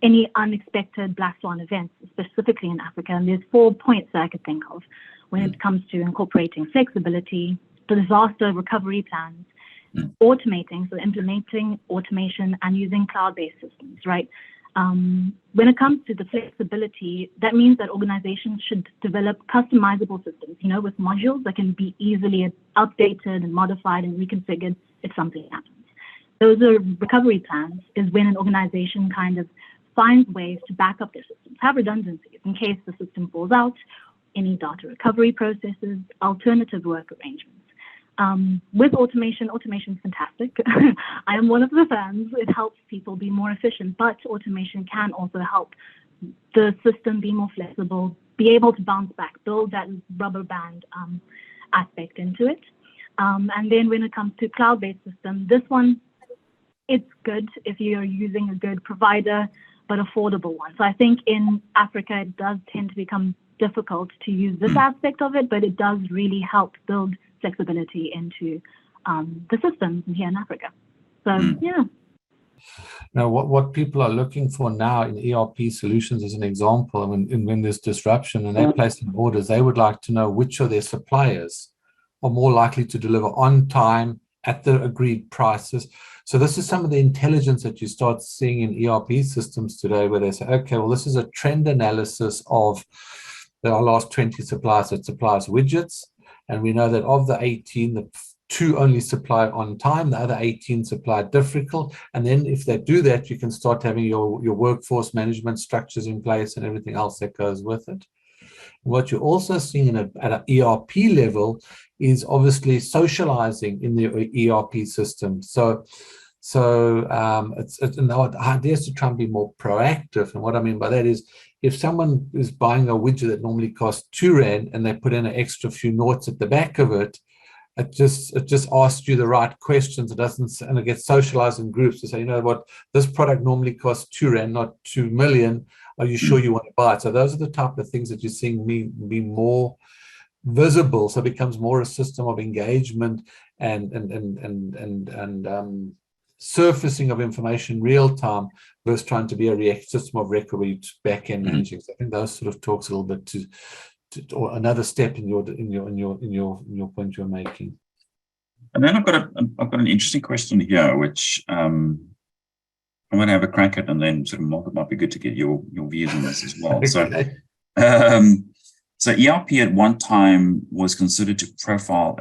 any unexpected black swan events, specifically in Africa. And there's 4 points that I could think of when it comes to incorporating flexibility, the disaster recovery plans, automating, so implementing automation and using cloud-based systems, right? When it comes to the flexibility, that means that organizations should develop customizable systems, with modules that can be easily updated and modified and reconfigured if something happens. Those are recovery plans, is when an organization kind of finds ways to back up their systems, have redundancies in case the system falls out, any data recovery processes, alternative work arrangements. With automation is fantastic. I am one of the fans. It helps people be more efficient, but automation can also help the system be more flexible, be able to bounce back, build that rubber band aspect into it. And then when it comes to cloud-based system, this one, it's good if you're using a good provider, but affordable one. So I think in Africa, it does tend to become difficult to use this aspect of it, but it does really help build flexibility into the systems here in Africa. So, yeah. Now, what people are looking for now in ERP solutions, as an example, when there's disruption and they're placing orders, they would like to know which of their suppliers are more likely to deliver on time at the agreed prices. So this is some of the intelligence that you start seeing in ERP systems today, where they say, okay, well, this is a trend analysis of our last 20 suppliers that supplies widgets. And we know that of the 18, the 2 only supply on time, the other 18 supply difficult. And then if they do that, you can start having your workforce management structures in place and everything else that goes with it. What you're also seeing at an ERP level is obviously socializing in the ERP system. So it's the idea is to try and be more proactive. And what I mean by that is, if someone is buying a widget that normally costs 2 Rand and they put in an extra few noughts at the back of it, it just asks you the right questions. It doesn't, and it gets socialized in groups to say, you know what, this product normally costs 2 Rand, not 2 million. Are you sure you want to buy it? So those are the type of things that you're seeing be more visible. So it becomes more a system of engagement and surfacing of information real time versus trying to be a system of record where you back end managing. So I think those sort of talks a little bit to or another step in your point you're making. And then I've got an interesting question here, which I'm going to have a crack at, and then sort of Mark, it might be good to get your views on this as well. Okay. So ERP at one time was considered to profile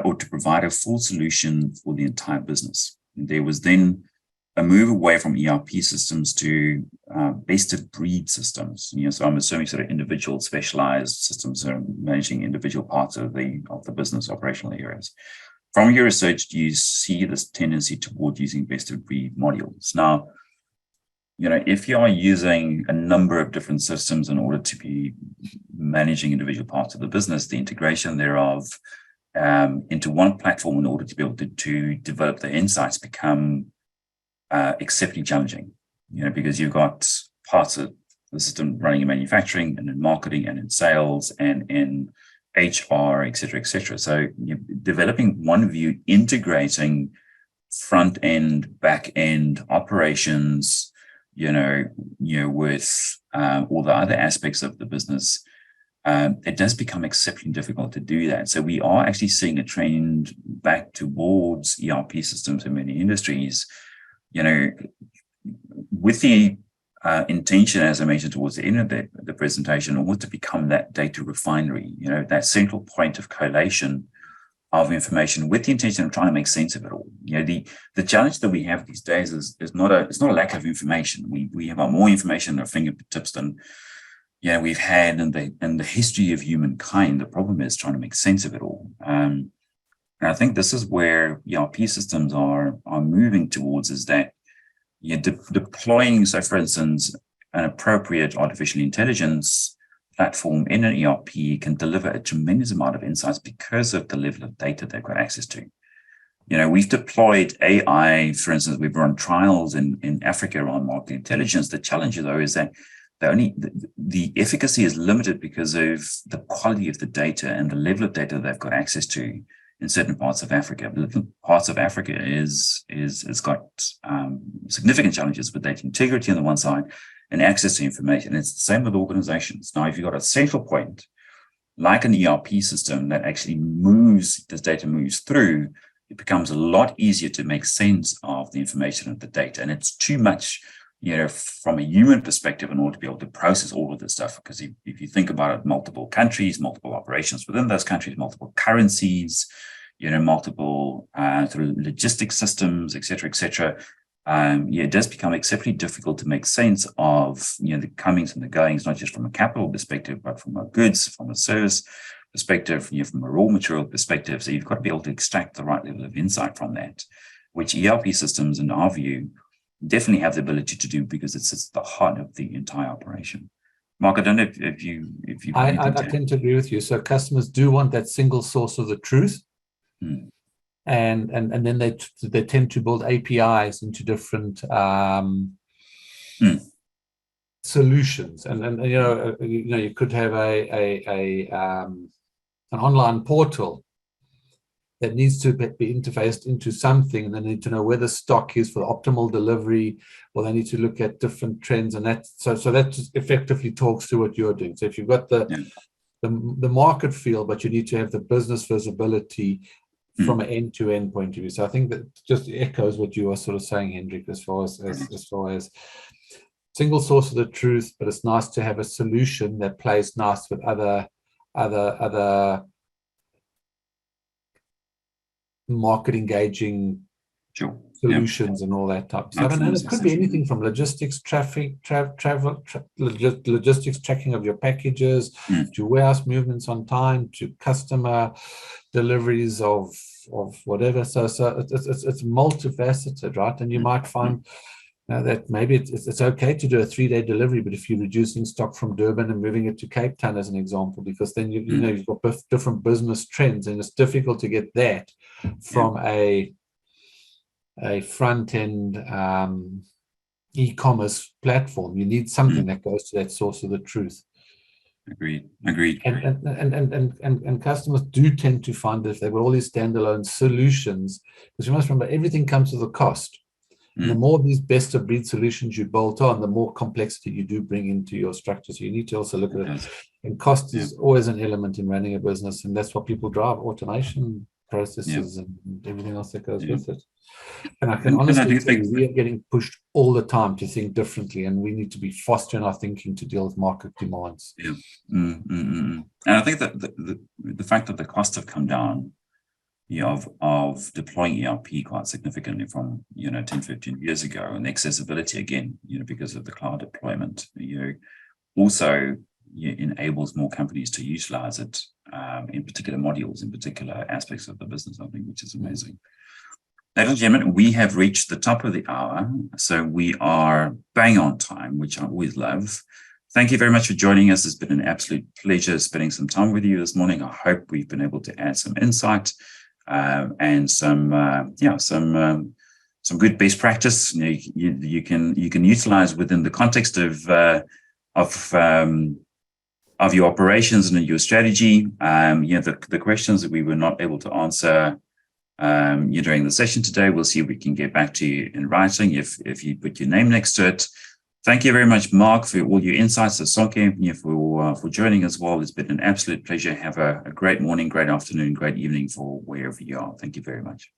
or to provide a full solution for the entire business. There was then a move away from ERP systems to best-of-breed systems. So I'm assuming sort of individual specialized systems that are managing individual parts of the business operational areas. From your research, do you see this tendency toward using best-of-breed modules? Now, if you are using a number of different systems in order to be managing individual parts of the business, the integration thereof into one platform in order to be able to develop the insights become exceptionally challenging, because you've got parts of the system running in manufacturing and in marketing and in sales and in HR, et cetera. So developing one view, integrating front end, back end operations, with all the other aspects of the business, it does become exceptionally difficult to do that. So we are actually seeing a trend back towards ERP systems in many industries, with the intention, as I mentioned towards the end of the presentation, almost to become that data refinery, that central point of collation information with the intention of trying to make sense of it all. The challenge that we have these days is not a lack of information. We have more information at our fingertips than we've had in the history of humankind. The problem is trying to make sense of it all. And I think this is where ERP systems are moving towards, is that deploying, so for instance, an appropriate artificial intelligence platform in an ERP can deliver a tremendous amount of insights because of the level of data they've got access to. We've deployed AI, for instance, we've run trials in Africa around market intelligence. The challenge, though, is that the efficacy is limited because of the quality of the data and the level of data they've got access to in certain parts of Africa. Parts of Africa is got significant challenges with data integrity on the one side and access to information. It's the same with organizations. Now, if you've got a central point, like an ERP system that actually this data moves through, it becomes a lot easier to make sense of the information and the data. And it's too much, from a human perspective in order to be able to process all of this stuff. Because if you think about it, multiple countries, multiple operations within those countries, multiple currencies, multiple through logistics systems, et cetera, it does become exceptionally difficult to make sense of, the comings and the goings, not just from a capital perspective, but from a goods, from a service perspective, from a raw material perspective. So you've got to be able to extract the right level of insight from that, which ERP systems, in our view, definitely have the ability to do, because it sits at the heart of the entire operation. Mark, I don't know if you. I tend to agree with you. So customers do want that single source of the truth. And then they tend to build APIs into different solutions, and you could have an online portal that needs to be interfaced into something, and they need to know where the stock is for the optimal delivery, or they need to look at different trends, and that so that just effectively talks to what you're doing. So if you've got the market feel, but you need to have the business visibility from an end-to-end point of view. So I think that just echoes what you are sort of saying, Hendrik, as far as single source of the truth, but it's nice to have a solution that plays nice with other market engaging solutions and all that type of stuff. And it could be anything from logistics, logistics tracking of your packages, to warehouse movements on time, to customer deliveries of whatever. So it's multifaceted, right? And you might find that maybe it's okay to do a 3-day delivery, but if you're reducing stock from Durban and moving it to Cape Town as an example, because then you've got different business trends, and it's difficult to get that from a front end e-commerce platform. You need something that goes to that source of the truth. Agreed. And customers do tend to find that if they've got all these standalone solutions, because you must remember, everything comes with a cost. And the more these best of breed solutions you bolt on, the more complexity you do bring into your structure. So you need to also look at it. And cost is always an element in running a business, and that's what people drive: automation, processes, and everything else that goes with it. And I can honestly say we are getting pushed all the time to think differently, and we need to be fostering our thinking to deal with market demands. And I think that the fact that the costs have come down, of deploying ERP quite significantly from 10, 15 years ago, and accessibility again, because of the cloud deployment, also enables more companies to utilize it in particular modules, in particular aspects of the business, I think, which is amazing. Ladies and gentlemen, we have reached the top of the hour, so we are bang on time, which I always love. Thank you very much for joining us. It's been an absolute pleasure spending some time with you this morning. I hope we've been able to add some insight and some good best practice you can utilize within the context of your operations and your strategy. The questions that we were not able to answer during the session today, we'll see if we can get back to you in writing if you put your name next to it. Thank you very much, Mark, for all your insights. Sisonke, for joining as well. It's been an absolute pleasure. Have a great morning, great afternoon, great evening for wherever you are. Thank you very much.